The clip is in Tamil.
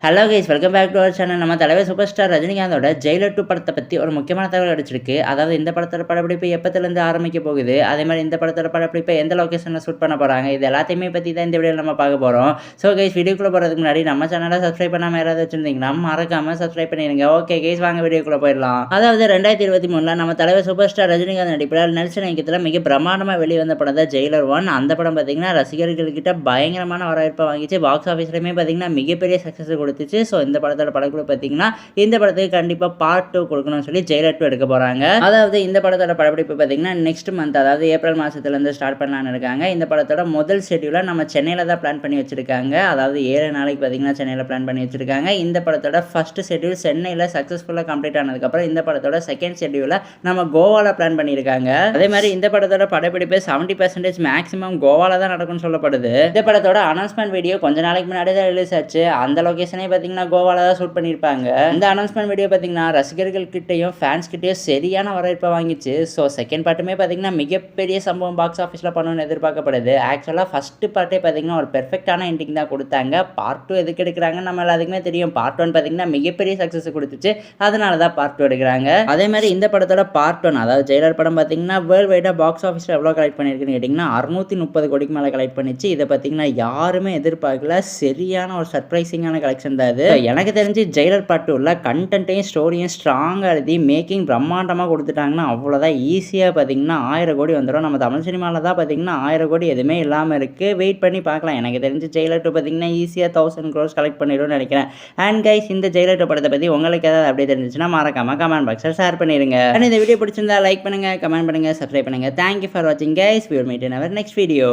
Hello guys welcome back to our channel. நம்ம தலைவர் சூப்பர் ஸ்டார் ரஜினிகாந்தோட ஜெயிலர் 2 படத்தை பற்றி ஒரு முக்கியமான தகவல் கிடைச்சிருக்கு. அதாவது இந்த படத்தோட படப்பிடிப்பு எப்போத்துலேருந்து ஆரம்பிக்க போகுது, அதே மாதிரி இந்த படத்தோட படப்பிடிப்பை எந்த லொக்கேஷனில் ஷூட் பண்ண போகிறாங்க, இது எல்லாத்தையுமே பற்றி தான் இந்த வீடியோவில் நம்ம பார்க்க போகிறோம். ஸோ கைஸ் வீடியோக்குள்ளே போகிறதுக்கு முன்னாடி நம்ம சேனலை சப்ஸ்கிரைப் பண்ணாமல் யாராவது வச்சுருந்தீங்கன்னா மறக்காமல் சப்ஸ்கிரைப் பண்ணிடுங்க. ஓகே கைஸ் வாங்க வீடியோக்குள்ளே போயிடலாம். அதாவது 2023 நம்ம தலைவர் சூப்பர் ஸ்டார் ரஜினிகாந்த் நடிப்பில் நெல்சன் இயக்கத்தில் மிக பிரமாண்டமாக வெளிவந்த படம் தான் ஜெயிலர் 1. அந்த படம் பார்த்தீங்கன்னா ரசிகர்கள்கிட்ட பயங்கரமான வரவேற்பை வாங்கிச்சு. பாக்ஸ் ஆஃபீஸ்லையுமே பார்த்தீங்கன்னா மிகப்பெரிய சக்ஸஸ் கொடுத்துச்சு. ஸோ இந்த படத்தோட படக்குழு பார்த்தீங்கன்னா இந்த படத்துக்கு கண்டிப்பாக பார்ட் 2 கொடுக்கணும்னு சொல்லி ஜெயிலர் 2 எடுக்க போகிறாங்க. அதாவது இந்த படத்தோட படப்பிடிப்பு பார்த்தீங்கன்னா நெக்ஸ்ட் மந்த், அதாவது ஏப்ரல் மாதத்துலேருந்து ஸ்டார்ட் பண்ணலான்னு இருக்காங்க. இந்த படத்தோட முதல் ஷெட்யூலை நம்ம சென்னையில் தான் பிளான் பண்ணி வச்சிருக்காங்க. அதாவது 7 நாளைக்கு பார்த்தீங்கன்னா சென்னையில் பிளான் பண்ணி வச்சிருக்காங்க. இந்த படத்தோட ஃபர்ஸ்ட் ஷெட்யூல் சென்னையில் சக்ஸஸ்ஃபுல்லாக கம்ப்ளீட் ஆனதுக்கப்புறம் இந்த படத்தோட செகண்ட் ஷெட்யூலை நம்ம கோவாவில் பிளான் பண்ணியிருக்காங்க. அதே மாதிரி இந்த படத்தோட படப்பிடிப்பு 70% மேக்ஸிமம் கோவாவில் தான் நடக்கும்னு சொல்லப்படுது. இந்த படத்தோட அனௌன்ஸ்மெண்ட் வீடியோ கொஞ்ச நாளைக்கு முன்னாடி தான் ரிலீஸ் ஆச்சு. அந்த லொகேஷனே பார்த்தீங்கன்னா கோவால தான் ஷூட் பண்ணியிருப்பாங்க. இந்த அனௌன்ஸ்மெண்ட் வீடியோ பார்த்தீங்கன்னா ரசிகர்கள் கிட்டையும் ஃபேன்ஸ் கிட்டையும் சரியான வரவேற்பை வாங்கிச்சு. ஸோ செகண்ட் பார்ட்டுமே பார்த்தீங்கன்னா மிகப்பெரிய சம்பவம் பாக்ஸ் ஆஃபீஸில் பண்ணணும்னு எதிர்பார்க்கப்படுது. ஆக்சுவலாக ஃபர்ஸ்ட் பார்ட்டே பார்த்தீங்கன்னா ஒரு பெர்ஃபெக்டான எண்டிங் தான் கொடுத்தாங்க. பார்ட் 2 எதுக்கு எடுக்கிறாங்க நம்ம எல்லாத்துக்குமே தெரியும். பார்ட் 1 பார்த்தீங்கன்னா மிகப்பெரிய சக்ஸஸ் கொடுத்துச்சு, அதனால தான் பார்ட் 2 எடுக்கிறாங்க. அதே மாதிரி இந்த படத்தோட பார்ட் 1, அதாவது ஜெயிலர் படம் பார்த்தீங்கன்னா வேர்ல்டு வைடாக பாக்ஸ் ஆஃபீஸில் எவ்வளோ கலெக்ட் பண்ணியிருக்குன்னு கேட்டிங்கன்னா 630 கோடிக்கு மேலே கலெக்ட் பண்ணிச்சு. இதை பார்த்தீங்கன்னா யாருமே எதிர்பார்க்கல. சரியான ஒரு சர்ப்ரைசிங்கான கலெக்ஷன் தான் இது. எனக்கு தெரிஞ்சு ஜெயிலர் பார்ட் 2ல கண்டென்ட்டையும் ஸ்டோரியும் ஸ்ட்ராங்காக எழுதி மேக்கிங் பிரம்மாண்டமாக கொடுத்துட்டாங்கன்னா அவ்வளோதான். ஈஸியாக பார்த்தீங்கன்னா 1000 கோடி வந்துடும். நம்ம தமிழ் சினிமாவில் தான் பார்த்தீங்கன்னா 1000 கோடி எதுவுமே இல்லாமல் இருக்குது. வெயிட் பண்ணி பார்க்கலாம். எனக்கு தெரிஞ்சு ஜெயிலர் 2 பார்த்தீங்கன்னா ஈஸியாக 1000 crores கலெக்ட் பண்ணிடும்னு நினைக்கிறேன். அண்ட் கைஸ் இந்த ஜெயிலர் 2 படத்தை பற்றி உங்களுக்கு ஏதாவது அப்படியே தெரிஞ்சிச்சுன்னா மறக்காமல் கமெண்ட் பாக்ஸில் ஷேர் பண்ணிடுங்க. அண்ட் இந்த வீடியோ பிடிச்சிருந்தா லைக் பண்ணுங்கள், கமெண்ட் பண்ணுங்கள், சப்ஸ்கிரைப் பண்ணுங்கள். தேங்க்யூ ஃபார் வாட்சிங் guys. We will meet in our next video.